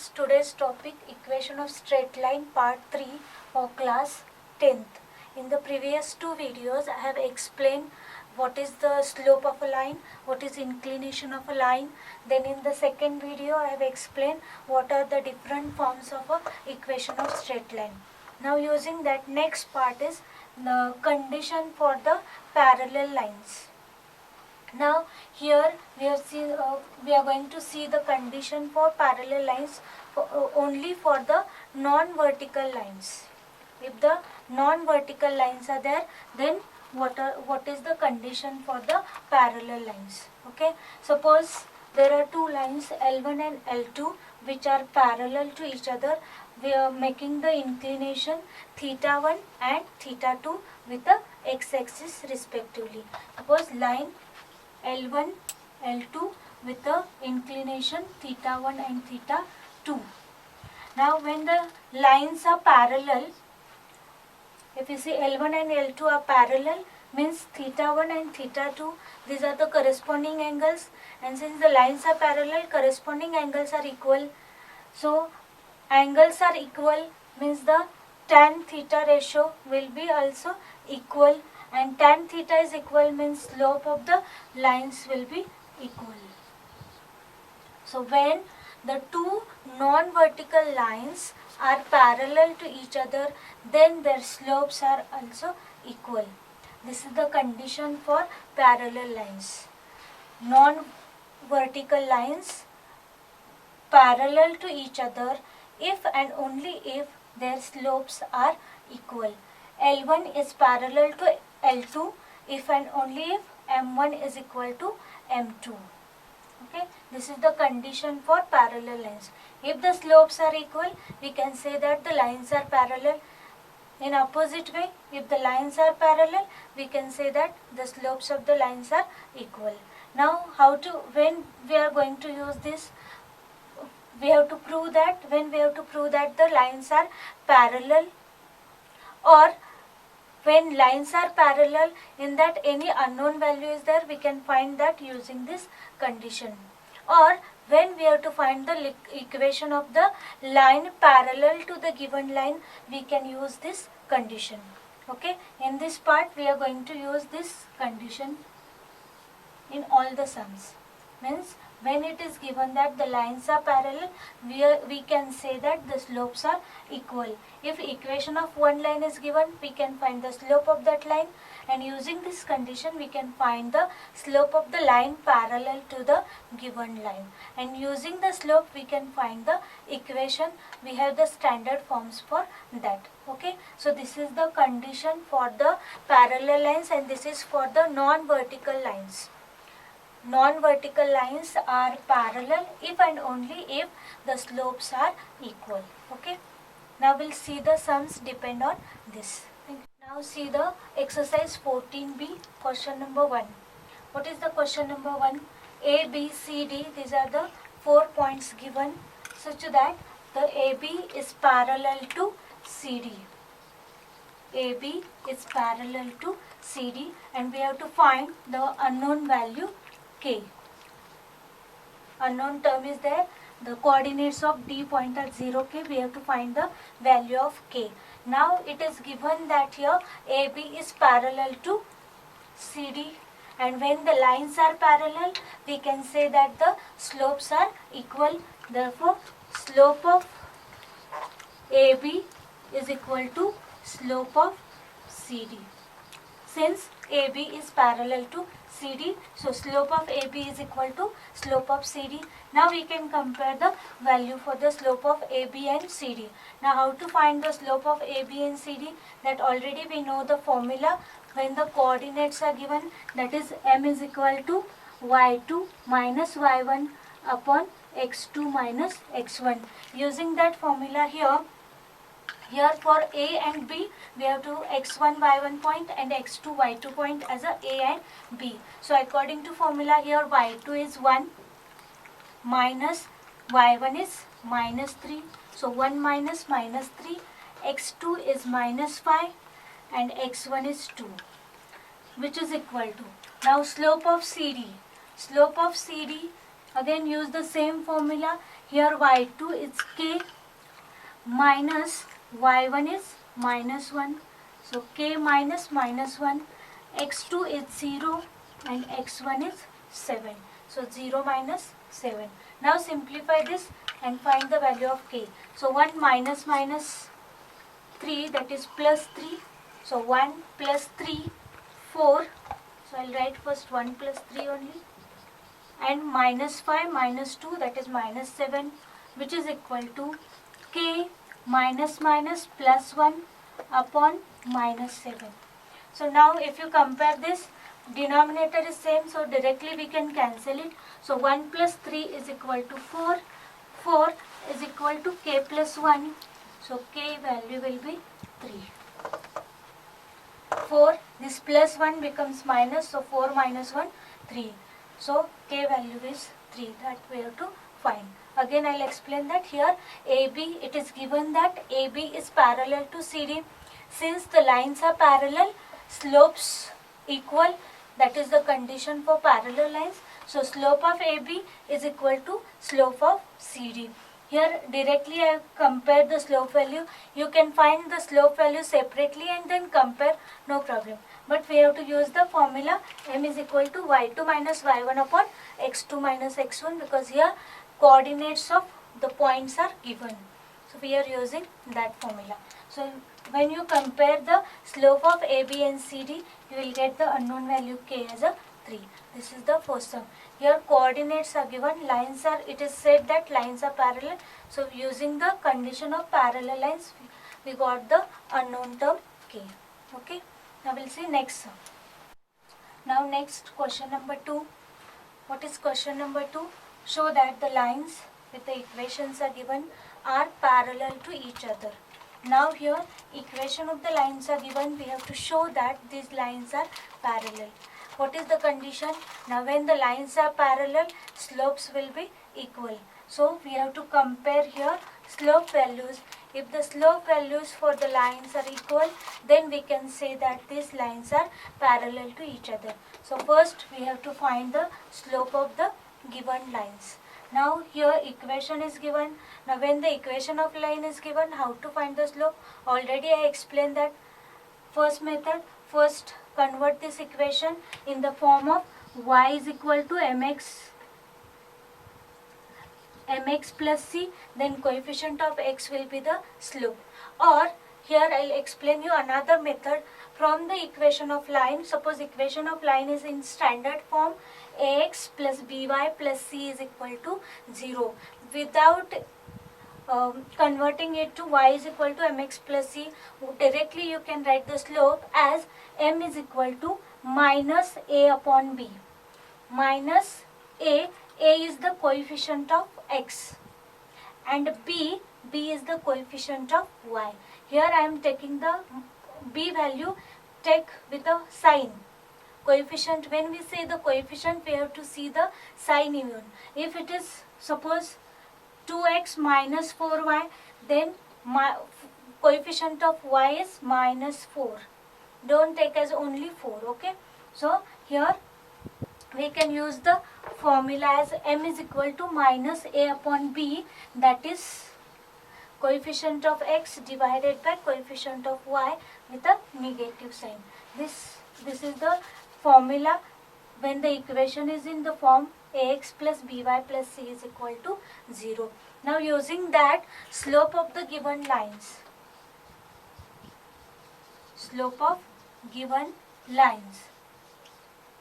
students, today's topic equation of straight line part 3 for class 10th. In the previous two videos I have explained what is the slope of a line, what is inclination of a line. Then in the second video I have explained what are the different forms of a equation of straight line. Now using that, next part is the condition for the parallel lines. Now here we are going to see the condition for parallel lines only for the non-vertical lines. If the non-vertical lines are there, then what is the condition for the parallel lines? Okay, suppose there are two lines L1 and L2 which are parallel to each other. We are making the inclination theta 1 and theta 2 with the x-axis respectively. Suppose line L1, L2 with the inclination theta 1 and theta 2. Now when the lines are parallel, if you see L1 and L2 are parallel, means theta 1 and theta 2, these are the corresponding angles, and since the lines are parallel, corresponding angles are equal. So angles are equal means the tan theta ratio will be also equal, and tan theta is equal means slope of the lines will be equal. So when the two non-vertical lines are parallel to each other, then their slopes are also equal. This is the condition for parallel lines. Non-vertical lines parallel to each other if and only if their slopes are equal. L1 is parallel to L2 if and only if M1 is equal to M2. Okay, this is the condition for parallel lines. If the slopes are equal, we can say that the lines are parallel. In opposite way, if the lines are parallel, we can say that the slopes of the lines are equal. Now when we are going to use this, we have to prove that the lines are parallel, or when lines are parallel, in that any unknown value is there, we can find that using this condition. Or when we have to find the equation of the line parallel to the given line, we can use this condition. Okay, in this part we are going to use this condition in all the sums. Means when it is given that the lines are parallel, we can say that the slopes are equal. If equation of one line is given, we can find the slope of that line, and using this condition we can find the slope of the line parallel to the given line, and using the slope we can find the equation. We have the standard forms for that. Okay, so this is the condition for the parallel lines, and this is for the non-vertical lines. Non-vertical lines are parallel if and only if the slopes are equal. Okay, now we'll see the sums depend on this. Now see the exercise 14b, question number 1. What is the question number 1? A, B, C, D, these are the 4 points given, such that the AB is parallel to CD. AB is parallel to CD, and we have to find the unknown value K. Unknown term is there. The coordinates of D point are 0, K. We have to find the value of K. Now it is given that here AB is parallel to CD, and when the lines are parallel, we can say that the slopes are equal. Therefore, slope of AB is equal to slope of CD. Since AB is parallel to CD, so slope of AB is equal to slope of CD. Now we can compare the value for the slope of AB and CD. Now how to find the slope of AB and CD? That already we know the formula when the coordinates are given, that is M is equal to y2 minus y1 upon x2 minus x1. Using that formula here for A and B, we have to x1 y1 point and x2 y2 point as a and B. So according to formula here, y2 is 1 minus y1 is minus 3. So 1 minus minus 3, x2 is minus 5 and x1 is 2, which is equal to, now slope of CD. Slope of CD Again use the same formula. Here y2 is k minus y1 is minus 1. So k minus minus 1, x2 is 0 and x1 is 7. So 0 minus 7. Now simplify this and find the value of k. So 1 minus minus 3, that is plus 3. So 1 plus 3, 4. So I'll write first 1 plus 3 only. And minus 5 minus 2, that is minus 7, which is equal to k minus minus plus 1 upon minus 7. So now if you compare this, denominator is same, so directly we can cancel it. So 1 plus 3 is equal to 4. 4 is equal to k plus 1. So k value will be 3. 4, this plus 1 becomes minus, so 4 minus 1, 3. So k value is 3, that we have to find. Again I'll explain that. Here AB, it is given that AB is parallel to CD. Since the lines are parallel, slopes equal, that is the condition for parallel lines. So slope of AB is equal to slope of CD. Here directly I have compared the slope value. You can find the slope value separately and then compare, no problem. But we have to use the formula m is equal to y2 minus y1 upon x2 minus x1, because here coordinates of the points are given. So we are using that formula. So when you compare the slope of AB and CD, you will get the unknown value k as a 3. This is the first term. Here coordinates are given, lines are, it is said that lines are parallel. So using the condition of parallel lines, we got the unknown term k. Okay. Now we'll see next sum. Now next, question number 2. What is question number 2? Show that the lines with the equations are given are parallel to each other. Now here equation of the lines are given, we have to show that these lines are parallel. What is the condition? Now when the lines are parallel, slopes will be equal. So we have to compare here slope values. If the slope values for the lines are equal, then we can say that these lines are parallel to each other. So first we have to find the slope of the given lines. Now here equation is given. Now when the equation of line is given, how to find the slope? Already I explained that. First method, first convert this equation in the form of y is equal to mx plus c, then coefficient of x will be the slope. Or here I'll explain you another method. From the equation of line, suppose equation of line is in standard form, ax plus by plus c is equal to 0. Without converting it to y is equal to mx plus c, directly you can write the slope as m is equal to minus a upon b. Minus a is the coefficient of x, and b is the coefficient of y. Here I am taking the b value, take with a sign. Coefficient, when we say the coefficient, we have to see the sign even. If it is suppose 2x minus 4y, then coefficient of y is minus 4. Don't take as only 4, okay? So here we can use the formula as m is equal to minus a upon b, that is coefficient of x divided by coefficient of y with a negative sign. This is the formula when the equation is in the form ax plus by plus c is equal to 0. Now using that, slope of the given lines. Slope of given lines.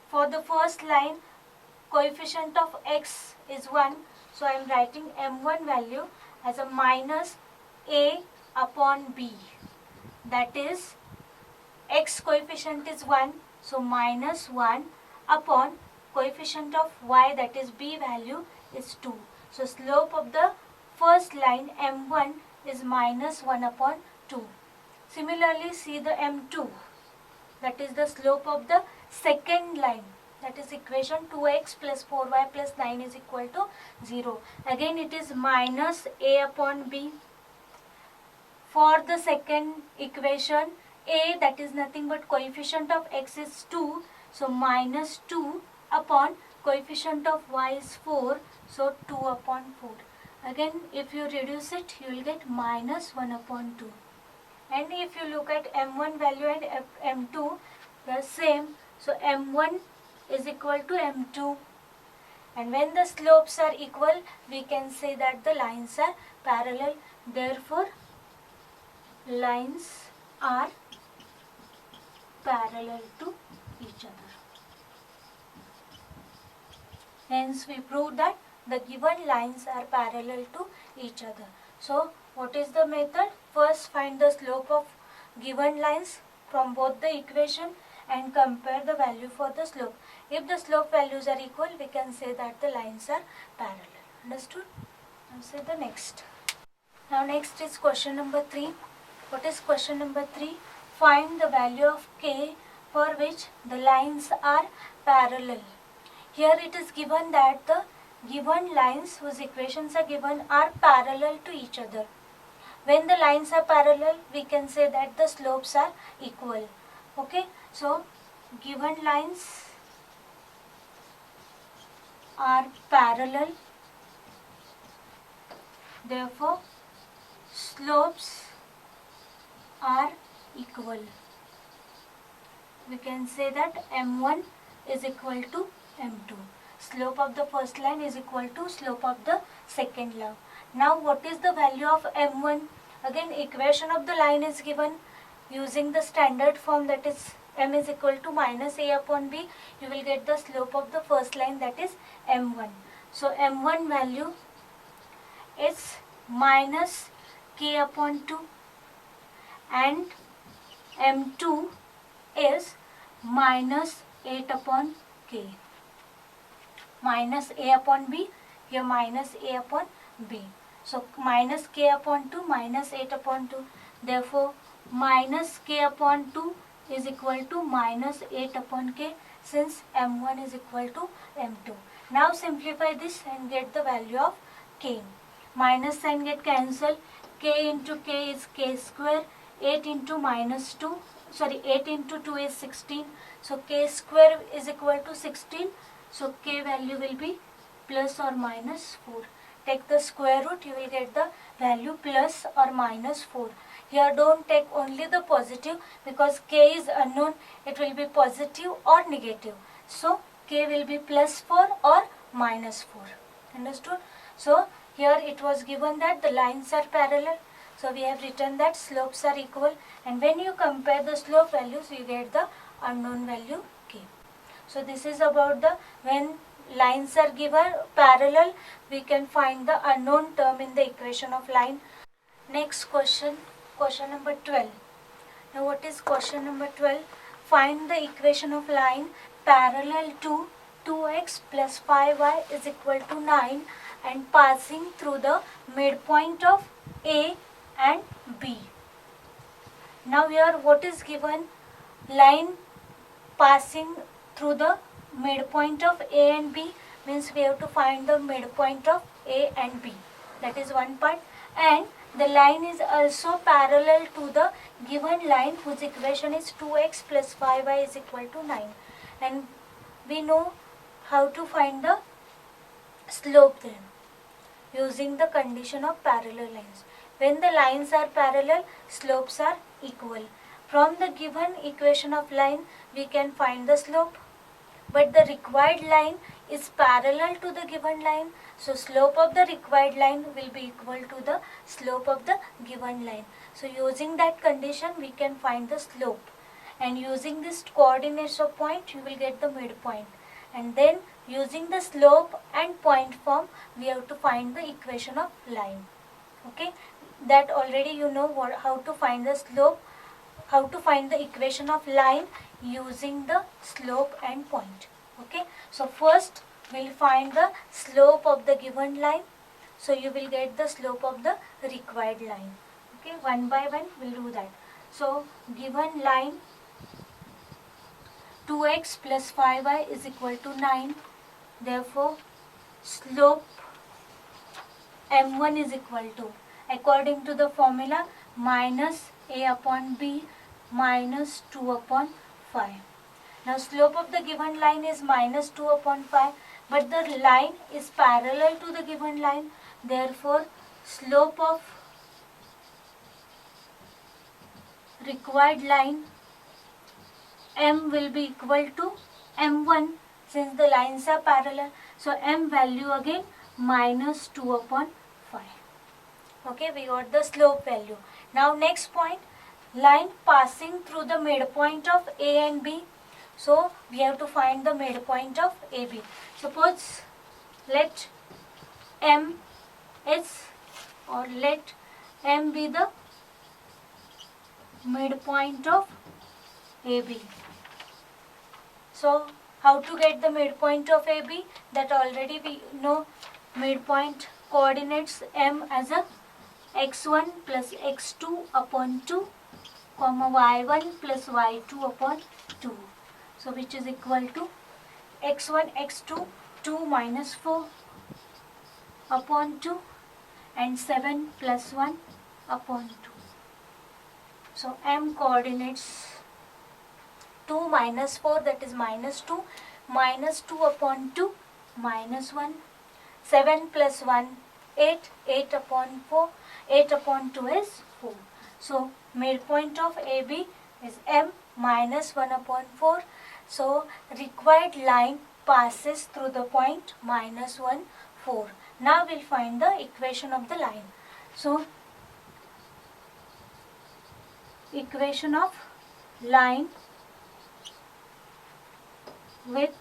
For the first line, coefficient of x is 1. So I am writing m1 value as a minus a upon b. That is, x coefficient is 1. So minus 1 upon coefficient of y, that is b value, is 2. So slope of the first line m1 is minus 1 upon 2. Similarly, see the m2. That is the slope of the second line. That is equation 2x plus 4y plus 9 is equal to 0. Again it is minus a upon b. For the second equation, a, that is nothing but coefficient of x is 2. So minus 2 upon coefficient of y is 4. So 2 upon 4. Again, if you reduce it, you will get minus 1 upon 2. And if you look at m1 value and m2, they are same. So m1 is equal to m2. And when the slopes are equal, we can say that the lines are parallel. Therefore, lines are parallel to each other. Hence, we prove that the given lines are parallel to each other. So, what is the method? First, find the slope of given lines from both the equation and compare the value for the slope. If the slope values are equal, we can say that the lines are parallel. Understood? Now, say the next. Now, next is question number 3. What is question number 3? Find the value of k for which the lines are parallel. Here it is given that the given lines whose equations are given are parallel to each other. When the lines are parallel, we can say that the slopes are equal. Okay, so given lines are parallel, therefore slopes are equal. We can say that m1 is equal to m2. Slope of the first line is equal to slope of the second line. Now what is the value of m1? Again, equation of the line is given using the standard form, that is m is equal to minus a upon b. You will get the slope of the first line, that is m1. So m1 value is minus k upon 2 and m2 is minus 8 upon k. Minus a upon b, here minus a upon b. So minus k upon 2 minus 8 upon 2. Therefore minus k upon 2 is equal to minus 8 upon k, since m1 is equal to m2. Now simplify this and get the value of k. Minus sign get cancelled. K into k is k square. 8 into minus 2, 8 into 2 is 16. So k square is equal to 16. So k value will be plus or minus 4. Take the square root, you will get the value plus or minus 4. Here don't take only the positive, because k is unknown. It will be positive or negative. So k will be plus 4 or minus 4. Understood? So here it was given that the lines are parallel. So we have written that slopes are equal, and when you compare the slope values, you get the unknown value k. So this is about the when lines are given parallel, we can find the unknown term in the equation of line. Next question, question number 12. Now what is question number 12? Find the equation of line parallel to 2x plus 5y is equal to 9 and passing through the midpoint of A and B. Now here what is given? Line passing through the midpoint of A and B, means we have to find the midpoint of A and B. That is one part. And the line is also parallel to the given line whose equation is 2x plus 5y is equal to 9. And we know how to find the slope then, using the condition of parallel lines. When the lines are parallel, slopes are equal. From the given equation of line, we can find the slope. But the required line is parallel to the given line. So slope of the required line will be equal to the slope of the given line. So using that condition, we can find the slope. And using this coordinates of point, you will get the midpoint. And then using the slope and point form, we have to find the equation of line. Okay, that already you know how to find the slope, how to find the equation of line using the slope and point. Okay, so first we'll find the slope of the given line. So you will get the slope of the required line. Okay, one by one we'll do that. So given line 2x plus 5y is equal to 9. Therefore slope m1 is equal to, according to the formula, minus a upon b minus 2 upon 5. Now slope of the given line is minus 2 upon 5. but the line is parallel to the given line. Therefore, slope of required line m will be equal to m1 since the lines are parallel. So m value again minus 2 upon 5. Okay, we got the slope value. Now next point, line passing through the midpoint of A and B. So we have to find the midpoint of AB. Suppose let M is, or let M be the midpoint of AB. So how to get the midpoint of AB? That already we know. Midpoint coordinates M as a x1 plus x2 upon 2 comma y1 plus y2 upon 2. So which is equal to x1 x2 2 minus 4 upon 2 and 7 plus 1 upon 2. So M coordinates 2 minus 4, that is minus 2 upon 2 minus 1, 7 plus 1 8, 8 upon 4, 8 upon 2 is 4. So midpoint of AB is M minus 1 upon 4. So required line passes through the point minus 1, 4. Now we'll find the equation of the line. So equation of line with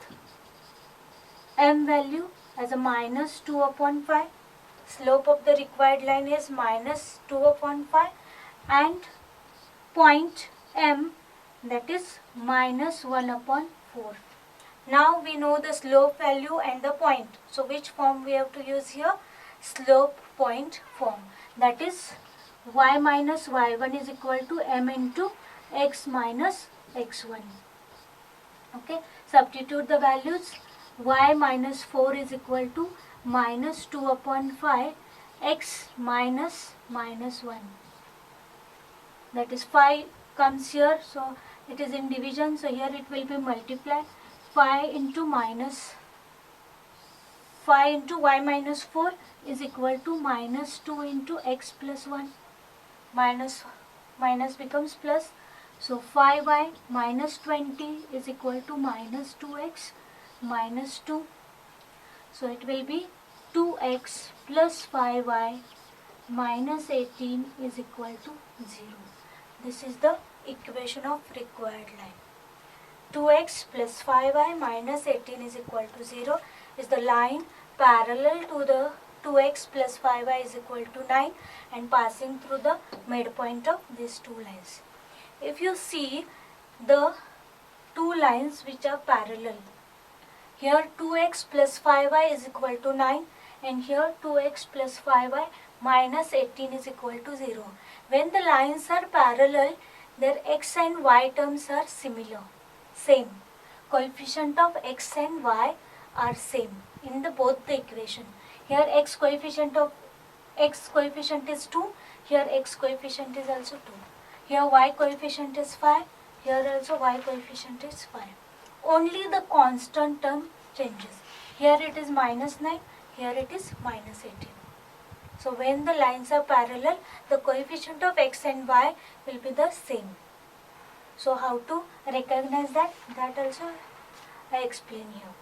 M value as a minus 2 upon 5. Slope of the required line is minus 2 upon 5 and point M, that is minus 1 upon 4. Now we know the slope value and the point. So which form we have to use here? Slope point form. That is y minus y1 is equal to M into x minus x1. Okay, substitute the values. Y minus 4 is equal to minus 2 upon 5 x minus minus 1. That is 5 comes here, so it is in division, so here it will be multiplied. 5 into minus 5 into y minus 4 is equal to minus 2 into x plus 1. Minus becomes plus. So 5y minus 20 is equal to minus 2x minus 2. So it will be 2x plus 5y minus 18 is equal to 0. This is the equation of required line. 2x plus 5y minus 18 is equal to 0 is the line parallel to the 2x plus 5y is equal to 9 and passing through the midpoint of these two lines. If you see the two lines which are parallel, here 2x plus 5y is equal to 9 and here 2x plus 5y minus 18 is equal to 0. When the lines are parallel, their x and y terms are similar, same. Coefficient of x and y are same in the both the equation. Here x coefficient is 2, here x coefficient is also 2. Here y coefficient is 5, here also y coefficient is 5. Only the constant term changes. Here it is minus 9, here it is minus 18. So when the lines are parallel, the coefficient of x and y will be the same. So how to recognize that? That also I explain here.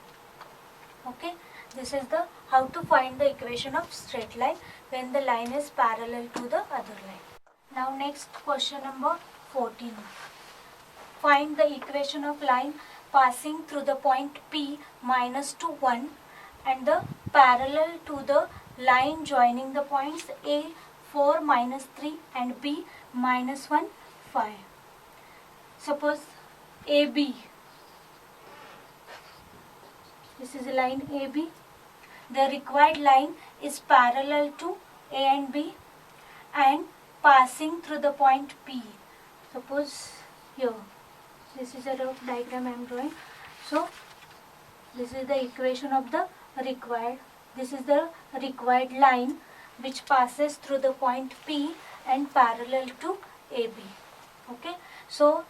Okay, this is the how to find the equation of straight line when the line is parallel to the other line. Now next question number 14. Find the equation of line passing through the point P minus 2, 1 and the parallel to the line joining the points A 4 minus 3 and B minus 1 5. Suppose AB, this is a line AB. The required line is parallel to A and B and passing through the point P. Suppose here, this is a rough diagram I am drawing. So this is the equation of the required. This is the required line which passes through the point P and parallel to AB. Okay, so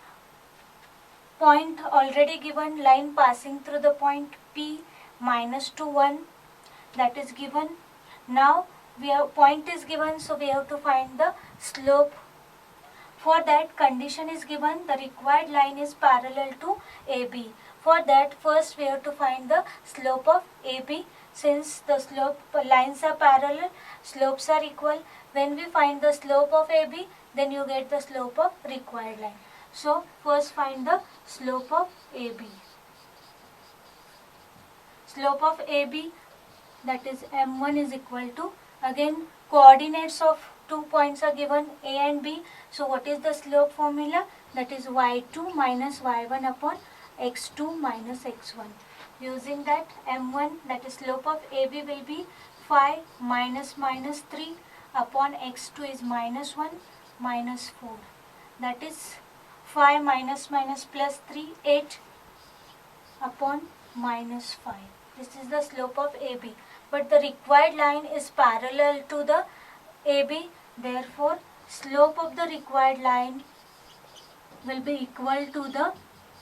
point already given, line passing through the point P minus to 1, that is given. Now we have point is given, so we have to find the slope. For that, condition is given, the required line is parallel to AB. For that, first we have to find the slope of AB. Since the slope lines are parallel, slopes are equal. When we find the slope of AB, then you get the slope of required line. So first find the slope of AB. Slope of AB, that is M1 is equal to, again coordinates of 2 points are given, A and B. So what is the slope formula? That is y2 minus y1 upon x2 minus x1. Using that, M1, that is slope of AB, will be 5 minus 3 upon x2 is minus 1 minus 4. That is 5 minus plus 3, 8 upon minus 5. This is the slope of AB. But the required line is parallel to the AB. Therefore, slope of the required line will be equal to the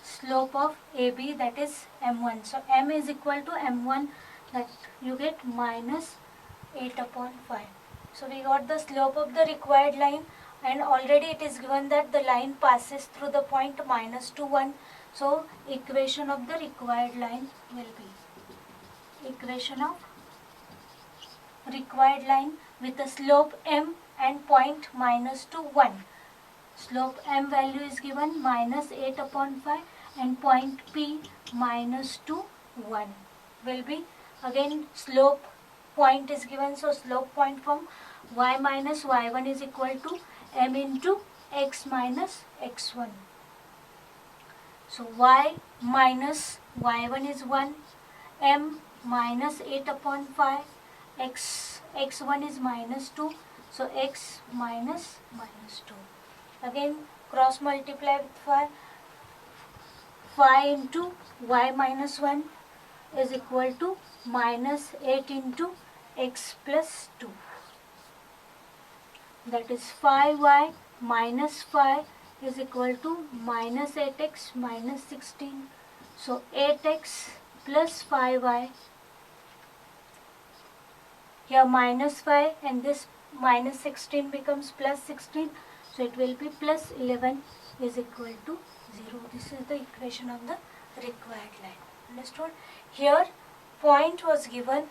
slope of AB, that is M1. So M is equal to M1, that you get minus 8 upon 5. So we got the slope of the required line, and already it is given that the line passes through the point minus to 1. So equation of the required line will be equation of required line with the slope M and point minus to 1. Slope M value is given minus 8 upon 5 and point P minus to 1 will be, again slope point is given, so slope point from y minus y1 is equal to M into x minus x1. So y minus y1 is 1, M minus 8 upon 5, x1 is minus 2, so x minus 2. Again cross multiply with 5 into y minus 1 is equal to minus 8 into x plus 2. That is 5y minus 5 is equal to minus 8x minus 16. So 8x plus 5y. Here minus 5 and this minus 16 becomes plus 16. So it will be plus 11 is equal to 0. This is the equation of the required line. Understood? Here point was given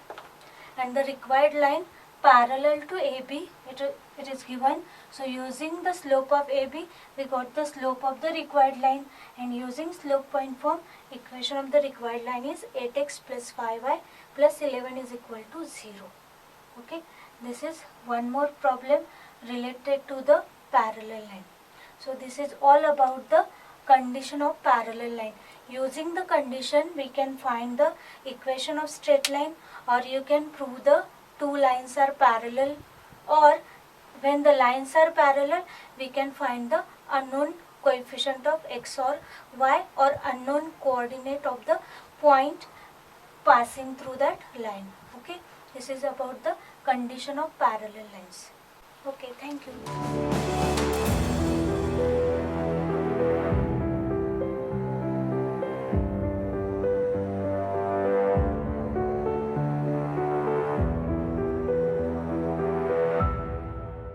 and the required line parallel to AB, it is given. So using the slope of AB, we got the slope of the required line, and using slope point form, equation of the required line is 8x plus 5y plus 11 is equal to 0. Okay, this is one more problem related to the parallel line. So this is all about the condition of parallel line. Using the condition, we can find the equation of straight line, or you can prove the two lines are parallel, or when the lines are parallel, we can find the unknown coefficient of x or y, or unknown coordinate of the point passing through that line. Okay, this is about the condition of parallel lines. Okay, thank you.